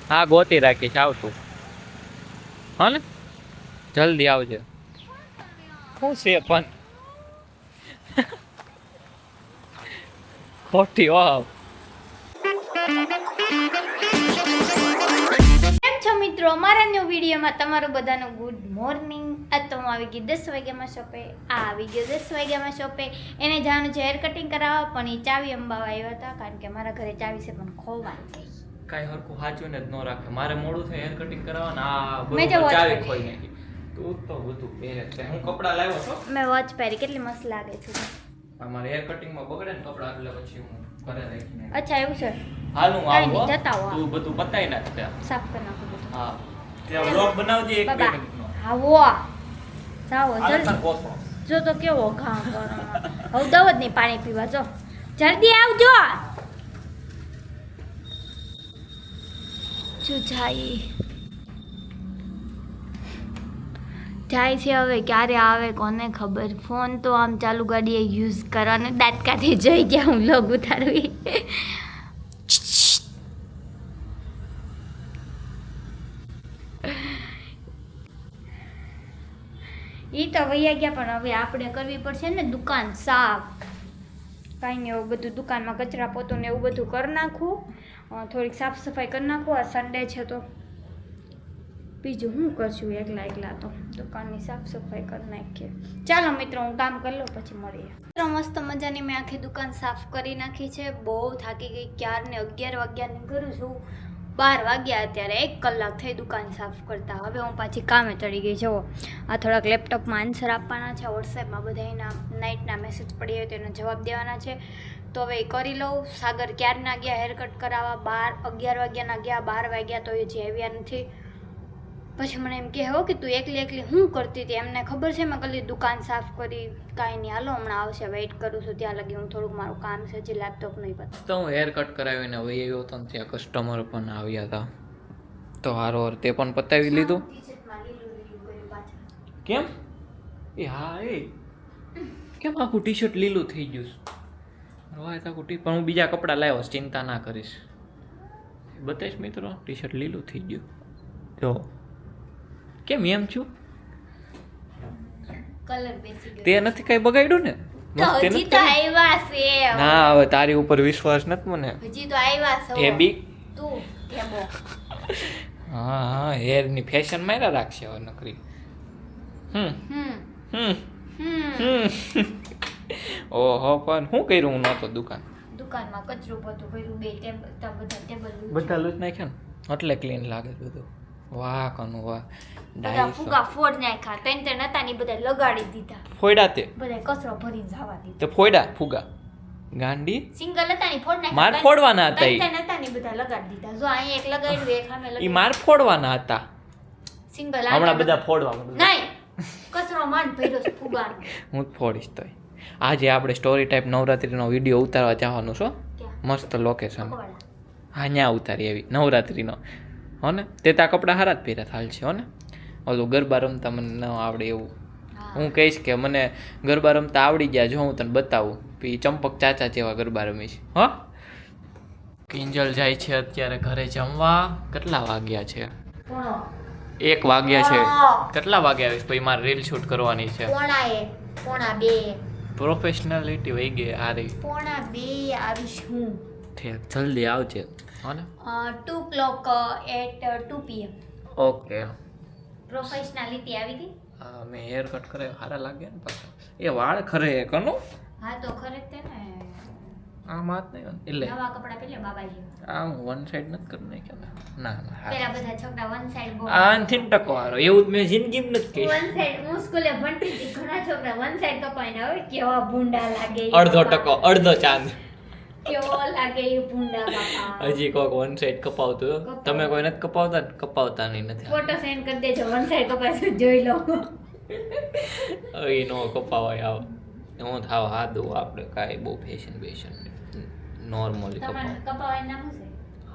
હા ગોતી રાખીશ, આવતું. હા ને, જલ્દી આવજે. શું છે પણ ખોટી વાવ. કેમ છો મિત્રો, અમારા ન્યૂ વિડીયોમાં તમારું બધાનું ગુડ મોર્નિંગ. આજ તો હું આવી ગઈ 10 વાગ્યામાં શોપે. આ આવી ગયો 10 વાગ્યામાં શોપે. એને જવાનું છે હેર કટિંગ કરાવવા, પણ એ ચાવી અંબાવા આવ્યા હતા કારણ કે મારા ઘરે ચાવી છે પણ ખોવાઈ ગઈ. કાઈ હરખું સાચું ને જ ન રાખે. મારે મોડું થાય હેર કટિંગ કરાવવાના, આ મેં જો બરોબર watch ચાવી પહેરી. ખોઈ નાખી. તું તો બધું પહેરે છે. હું કપડા લાવ્યો છો. મેં વોચ પહેરી, કેટલી મસ્ત લાગે છે. અમારે હેર કટિંગમાં બગડે ને કપડા એટલે પછી હું ઘરે રાખીને. અચ્છા એવું છે. હાલ હું કાંઈ આવું નહીં, જતા હો. તું બધું પતાઈ નાખ ત્યાં. સાફ કરી નાખું બધું. હા ત્યાં વ્લોગ બનાવજે 1-2 બાબા મિનિટનો. આવો જાઓ હાલ તાર જલ્દી. કોસો. જો તો કેવો ઘા કરો. હવે દવ જ નહીં પાણી પીવા, જો જલ્દી આવજો. જો જાય છે, હવે ક્યારે આવે કોને ખબર. ફોન તો આમ ચાલુ ગાડીએ યુઝ કરવાનો, દાંત કાઢી જઈ ગયા હું લોગ ઉતારવી. એ તો વૈયા ગયા, પણ હવે આપણે કરવી પડશે ને દુકાન સાફ. કાંઈ નહીં, એવું બધું દુકાનમાં કચરા પોતું ને એવું બધું કરી નાખું. થોડીક સાફ સફાઈ કરી નાખું. આ સન્ડે છે તો બીજું શું કરશું, એકલા તો દુકાનની સાફ સફાઈ કરી નાખીએ. ચાલો મિત્રો, હું કામ કરી લઉં પછી મળીએ. મિત્રો મસ્ત મજાની મેં આખી દુકાન સાફ કરી નાખી છે. બહુ થાકી ગઈ, ક્યારને 11 વાગ્યાની કરું છું. 12 વાગ્યા અત્યારે, 1 કલાક થઈ દુકાન સાફ કરતા. હવે હું પાછી કામે ચડી ગઈ. જુઓ, આ થોડાક લેપટોપમાં આન્સર આપવાના છે, વોટ્સએપમાં બધાના નાઇટના મેસેજ પડી હોય તો એનો જવાબ દેવાના છે. તો હવે એ કરી લઉં. સાગર ક્યારના ગયા હેર કટ કરાવવા, 11 વાગ્યાના ગયા, 12 વાગ્યા તો એ જે આવ્યા નથી. પછી મને એમ કહે કે તું એકલી શું કરતી હતી. એમને ખબર છે મેં કલી દુકાન સાફ કરી. કાંઈ નહીં, હાલો હમણાં આવશે, વેઇટ કરું છું. ત્યાં લગી હું થોડુંક મારું કામ છે, જે લેપટોપ નહીં પતા. તો હું હેર કટ કરાવીને વહી આવ્યો હતો ને ત્યાં કસ્ટમર પણ આવ્યા હતા, તો હારો તે પણ પતાવી લીધું. કેમ એ હા એ કેમ આખું ટી શર્ટ લીલું થઈ ગયું છે? આખું પણ હું બીજા કપડાં લાવ્યો, ચિંતા ના કરીશ. બતાવીશ મિત્રો, ટી શર્ટ લીલું થઈ ગયું. જો કેમ એમ છું, કલર બેસી ગયો. તે નથી કઈ બગાડ્યું ને? તો હજી તો આવ્યા છે. ના હવે તારી ઉપર વિશ્વાસ નથી મને. હજી તો આવ્યા છે. એ બી તું કેબો. હા હેર ની ફેશન માર્યા રાખશે હવે નકરી. ઓહો, પણ શું કર્યું હું નહોતો દુકાનમાં કચરું બધું કર્યું. બે ટેબલ બધા લૂજ નાખ્યા ને એટલે ક્લીન લાગે બધું. વાહ કનુ વાહ. બધા ફુગા ફોડ નાખ્યા. ત્રણ હતા ને બધા લગાડી દીધા. ફોયડા તે બધા કચરો ભરીને જવા દીધા. તો ફોયડા ફુગા ગાંડી સિંગલ હતા ને ફોડ નાખ્યા. માર ફોડવાના હતા ઈ. ત્રણ હતા ને બધા લગાડી દીધા. જો અહીંયા એક લગાડ્યું, એક સામે ઈ લગાડ્યું. માર ફોડવાના હતા. સિંગલ હમણાં બધા ફોડવા નહીં, કચરો માંડ ભર્યો છે ફુગાનો. હું જ ફોડીશ તોય. આજે આપણે સ્ટોરી ટાઈપ નવરાત્રીનો વિડીયો ઉતારવા જવાનું છો. મસ્ત લોકેશન. હા ત્યાં ઉતારી એવી નવરાત્રીનો હો ને. તે તા કપડાં હારા જ પહેર્યા થાલ છે હો ને. ઓલું ગરબા રમતા મને ન આવડે એવું. હું કહીશ કે મને ગરબા રમતા આવડી ગયા, જો હું તને બતાવું. પછી ચંપક ચાચા જેવા ગરબા રમીશ. હો કિંજલ જાય છે અત્યારે ઘરે જમવા. કેટલા વાગ્યા છે? 1 વાગ્યા છે. કેટલા વાગ્યા આવીશ? પછી મારે રીલ શૂટ કરવાની છે. 1:45. પ્રોફેશનાલિટી વહી ગઈ આ રહી. 1:45 આવીશ હું. જલ્દી આવજે હો ને. 2 o'clock at 2 PM. ઓકે. પ્રોફેશનાલિટી આવી ગઈ. મેં હેર કટ કરે સારા લાગે ને પાછા. એ વાળ ખરે કનો. હા તો ખરે તે ને. આમ હાથ નહીં એટલે નવા કપડા પહેલે બાબાજી. આમ વન સાઈડ નથી કરી નાખ્યા. ના પેલા બધા છોકરા વન સાઈડ બહુ. આનથી ટકો હારો એવું મેં જિંદગીમાં નથી કહી. વન સાઈડ હું સ્કૂલે ભણતી હતી, ઘણા છોકરા વન સાઈડ કપાઈને આવે. કેવા ભૂંડા લાગે. અડધો ટકો અડધો ચાંદ. કેવો લાગે એ ભૂંડા બાપા. હજી કોઈક વન સાઈડ કપાવતું. તમે કોઈ નથી કપાવતા ને? કપાવતા નહીં નથી. ફોટો સેન્ડ કરી દેજો, વન સાઈડ કપાય જોઈ લો. એ નો કપાવાય આવ. હું થાવ હાદું આપણે કાંઈ બહુ ફેશન નોર્મલી તમારે કપાવાય નામ શું છે?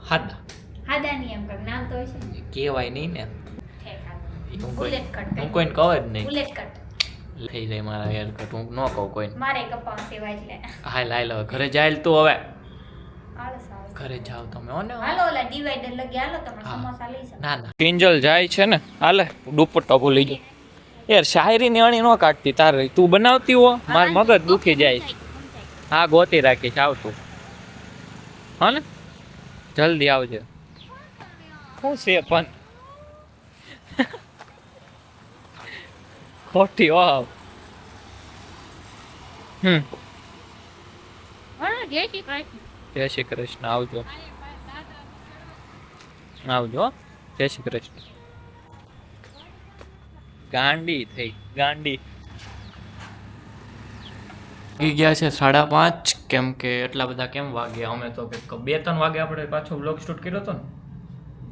હાદા હાદાની એમ કર નામ તો હોય છે. કહેવાય નહીં ને. Bullet cut. હું કોઈને કહું જ નહીં. બુલેટ કટ થઈ જાય મારા હેર કટ. હું ન કહું કોઈને. મારે કપાવ સેવા એટલે હાલ હાલ હવે ઘરે જાય તું હવે. આળસ આવે. ઘરે જાઓ તમે હો ને હાલો ઓલા ડિવાઈડર લગી હાલો તમે હા. સમોસા લઈ શકો. ના ના કિંજલ જાય છે ને હાલે દુપટ્ટો ભૂલી ગઈ યાર શાયરી ની અણી ન કાઢતી તારે તું બનાવતી હો માર મગજ દુખી જાય હા ગોતી રાખીશ આવતું હા ને જલ્દી આવજે શું છે પણ ખોટી વાવ જય શ્રી કૃષ્ણ આવજો આવજો જય શ્રી કૃષ્ણ ગાંડી થઈ ગાંડી ગયા છે 5:30 કેમ કે એટલા બધા કેમ વાગ્યા અમે તો કે 2-3 વાગે આપણે પાછો બ્લોગ શૂટ કર્યો હતો ને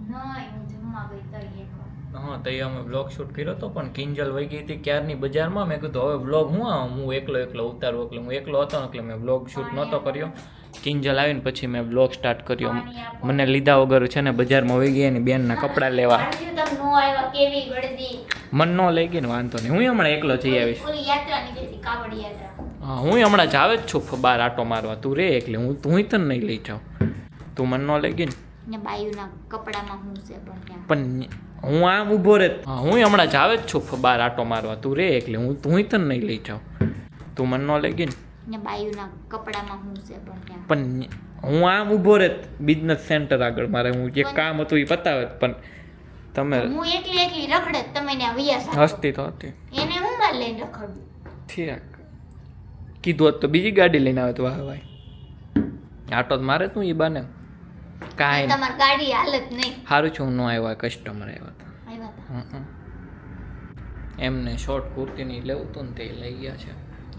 નહીં હું જમવા ગઈ તો એકવાર. હા તો એ અમે બ્લોગ શૂટ કર્યો હતો પણ કિંજલ વહી ગઈ હતી ક્યારની બજારમાં મેં કીધું હવે બ્લોગ હું એકલો ઉતારું એટલે હું એકલો હતો ને એટલે મેં બ્લોગ શૂટ નહોતો કર્યો કિંજલ આવીને પછી મેં બ્લોગ સ્ટાર્ટ કર્યો મને લીધા વગર છે ને બજારમાં વહી ગઈ ને બેનના કપડાં લેવા હાલ્યું તમે નો આવ્યા કેવી ગળદી. મન ન લઈ ગઈ ને વાંધો નહીં હું હમણાં એકલો જઈ આવીશ ઓલી યાત્રા નીકળી હતી કાવડ યાત્રા. હા હું હમણાં જાવે જ છું બહાર આટો મારવા તું રે એટલે હું તને નહીં લઈ જાઉં તું મન ન લઈ ગઈ ને બાયુના કપડામાં હું છે પણ ત્યાં. પણ હું આમ ઊભો રહે હા હું હમણાં જાવે જ છું બહાર આટો મારવા તું રે એટલે હું તને નહીં લઈ જાઉં તું મન ન લઈ ગઈ ને બાયુના કપડામાં હું છે પણ ત્યાં. પણ હું આમ ઊભો રહે બિઝનેસ સેન્ટર આગળ મારે હું જે કામ હતું એ પતાવે પણ તમે હું એકલી રખડે તમે ને વ્યાસ હસતી તો હતી એને હું માર લઈને રખડું. ઠીક કીધું હોત તો બીજી ગાડી લઈને આવે તો વાહ ભાઈ આટો જ મારે તું એ બાને કાંઈ તમારી ગાડી હાલત નહીં. સારું છે હું ન આવ્યા કસ્ટમર આવ્યા હતા આવ્યા હતા. એમને શોર્ટ કુર્તીની લેવું હતું ને તે લઈ ગયા છે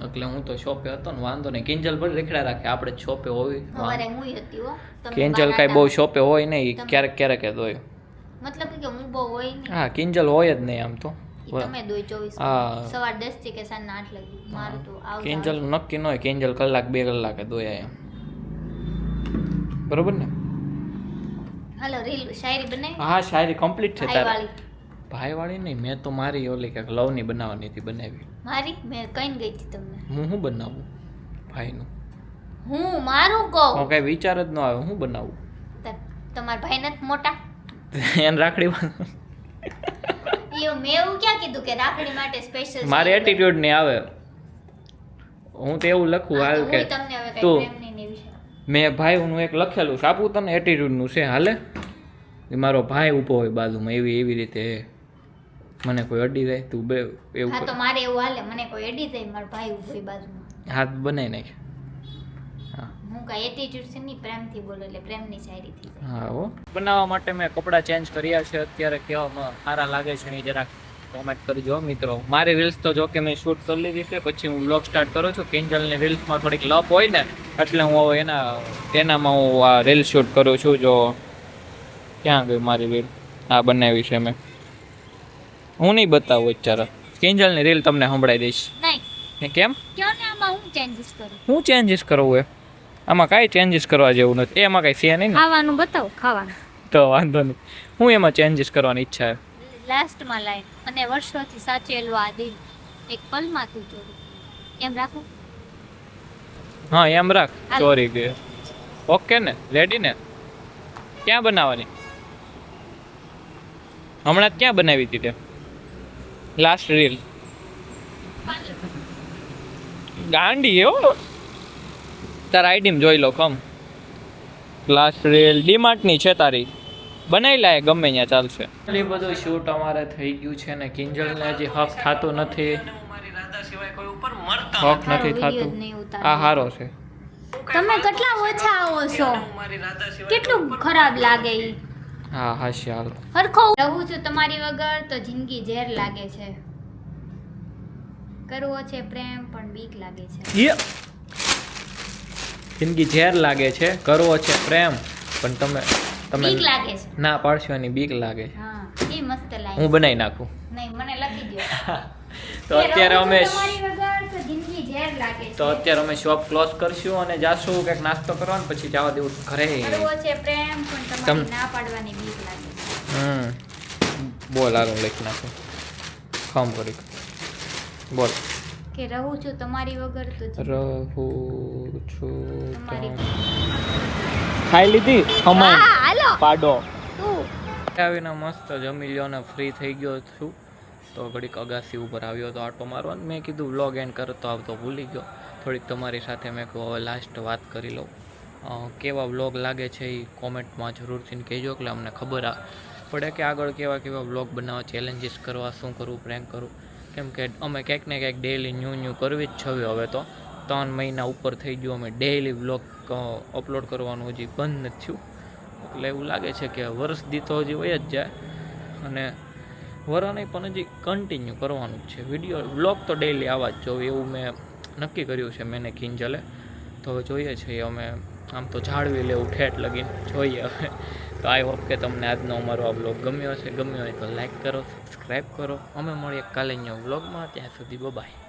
એટલે હું તો શોપે હતો ને વાંધો નહીં કિંજલ ભલે રેખડા રાખે આપણે જ શોપે હોય સવારે હું હતી હો. તમે કિંજલ કાંઈ બહુ શોપે હોય નહીં ક્યારેક જ હોય મતલબ કે હું બહુ હોય નહીં. હા કિંજલ હોય જ નહીં આમ તો ઈ તમે દોય 24 હા. સવાર 10 થી કે સાંજના 8 લગી મારું તો આવતા કિંજલ નક્કી ન હોય કિંજલ કલાક 2 કલાકે દોયા એમ બરોબર ને હાલો રીલ શાયરી બનાવી હા શાયરી કમ્પ્લીટ છે તારે ભાઈવાળી. ભાઈવાળી નહીં મેં તો મારી ઓલી કાંઈક લવની બનાવવાની હતી બનાવી મારી મેં કઈને ગઈ હતી તમને. હું શું બનાવું ભાઈનું હું મારું કહું હું કાંઈ વિચાર જ ન આવે હું બનાવું તમારા ભાઈ નથી મોટા એને રાખડી મેં એવું ક્યાં કીધું કે રાખડી માટે સ્પેશિયલ મારે એટીટ્યુડ નહીં આવે હું તો એવું લખું હાલ કે તમને હવે કઈ તું પ્રેમની ને વિશે મેં ભાઈનું એક લખેલું છે આપું તને એટીટ્યુડનું છે હાલે એ મારો ભાઈ ઊભો હોય બાજુમાં એવી રીતે મને કોઈ અડી જાય તું બે એવું હા તો મારે એવું હાલે મને કોઈ એડી જાય મારા ભાઈ ઉભો હોય બાજુમાં હાથ બનાવી નાખ હા હું કાંઈ એટીટ્યુડ છે નહીં પ્રેમથી બોલો એટલે પ્રેમની શાયરી થઈ જાય. હા હો બનાવવા માટે મેં કપડાં ચેન્જ કર્યા છે અત્યારે કેવામાં સારા લાગે છે એ જરાક કોમેન્ટ કરજો મિત્રો મારી રીલ્સ તો જો કે મેં શૂટ કરી લીધી છે પછી હું બ્લોગ સ્ટાર્ટ કરું છું કિંજલની રીલ્સમાં થોડીક લપ હોય ને એટલે હું હવે તેનામાં હું આ રીલ શૂટ કરું છું જો ક્યાં ગઈ મારી રીલ આ બનાવી છે મેં હું નહીં બતાવું અત્યારે કિંજલની રીલ તમને સંભળાવી દઈશ નહીં કેમ કયો ને આમાં હું ચેન્જીસ કરું હું ચેન્જીસ કરવું આમાં કાંઈ ચેન્જીસ કરવા જેવું નથી એમાં કાંઈ છે નહીં ને ખાવાનું બતાવો ખાવાનું તો વાંધો નહીં હું એમાં ચેન્જીસ કરવાની ઈચ્છા છે લાસ્ટમાં લાઈન અને વર્ષોથી સાચવેલું આ દિલ એક પલમાંથી ચોરી એમ રાખો. હા એમ રાખ હાલ. ચોરી ગઈ ઓકે ને રેડી ને ક્યાં બનાવવાની હમણાં જ ક્યાં બનાવી હતી તે લાસ્ટ રીલ ગાંડી હો તારા આઈડીમાં જોઈ લો કમ લાસ્ટ રીલ ડીમાર્ટની છે તારી બનાવી લાય ગમે ત્યાં ચાલશે એ બધું શૂટ અમારે થઈ ગયું છે ને કિંજલને હજી હક થતું નથી હક નથી થતું આ હારો છે તમે કેટલા ઓછા આવો છો કેટલું ખરાબ લાગે ઈ હા હાશે હાલો હરખો રહું છું તમારી વગર તો જિંદગી ઝેર લાગે છે કરવો છે પ્રેમ પણ બીક લાગે છે જિંદગી ઝેર લાગે છે કરવો છે પ્રેમ પણ તમે બીક લાગે છે ના પાડશો એની બીક લાગે છે હા એ મસ્ત લાગે હું બનાવી નાખું નહીં મને લખી દો તો અત્યારે અમે તમારી વગર તો જિંદગી ઝેર લાગે છે તો અત્યારે અમે શોપ ક્લોઝ કરશું અને જાશું કંઈક નાસ્તો કરવાનો પછી જવા દેવું ઘરે કરવો છે પ્રેમ પણ તમારી ના પાડવાની બીક લાગે છે બોલ હાલો લખી નાખું કામ કરી બોલ કે રહું છું તમારી વગર તો રહું છું તમારી ખાઈ લીધી ખમાઈ હા હાલો પાડો તું આવીને મસ્ત જમી લ્યો ને ફ્રી થઈ ગયો છું તો ઘડીક અગાસી ઉપર આવ્યો તો આટો મારવાનો મેં કીધું વ્લોગ એન્ડ કરતો આવતો ભૂલી ગયો થોડીક તમારી સાથે મેં કહું હવે લાસ્ટ વાત કરી લઉં કેવા વ્લોગ લાગે છે એ કોમેન્ટમાં જરૂરથી કહેજો એટલે અમને ખબર પડે કે આગળ કેવા કેવા વ્લોગ બનાવવા ચેલેન્જીસ કરવા શું કરવું પ્રેન્ક કરવું કેમ કે અમે ક્યાંક ને ક્યાંક ડેઈલી ન્યૂ કરવી જ છે હવે તો 3 મહિના ઉપર થઈ ગયું અમે ડેઈલી વ્લોગ અપલોડ કરવાનું હજી બંધ નથી થયું એટલે એવું લાગે છે કે વર્ષ દીતો હજી વય જ જાય અને વરા નહીં પણ હજી કન્ટિન્યુ કરવાનું જ છે વિડીયો વ્લોગ તો ડેઈલી આવવા જ જોઈએ એવું મેં નક્કી કર્યું છે મેને કિંજલે તો હવે જોઈએ છીએ અમે આમ તો જાળવી લેવું ઠેઠ લગીને જોઈએ હવે તો આઈ હોપ કે તમને આજનો અમારો આ વ્લોગ ગમ્યો હશે ગમ્યો હોય તો લાઈક કરો સબસ્ક્રાઈબ કરો અમે મળીએ કાલે વ્લોગમાં ત્યાં સુધી બાય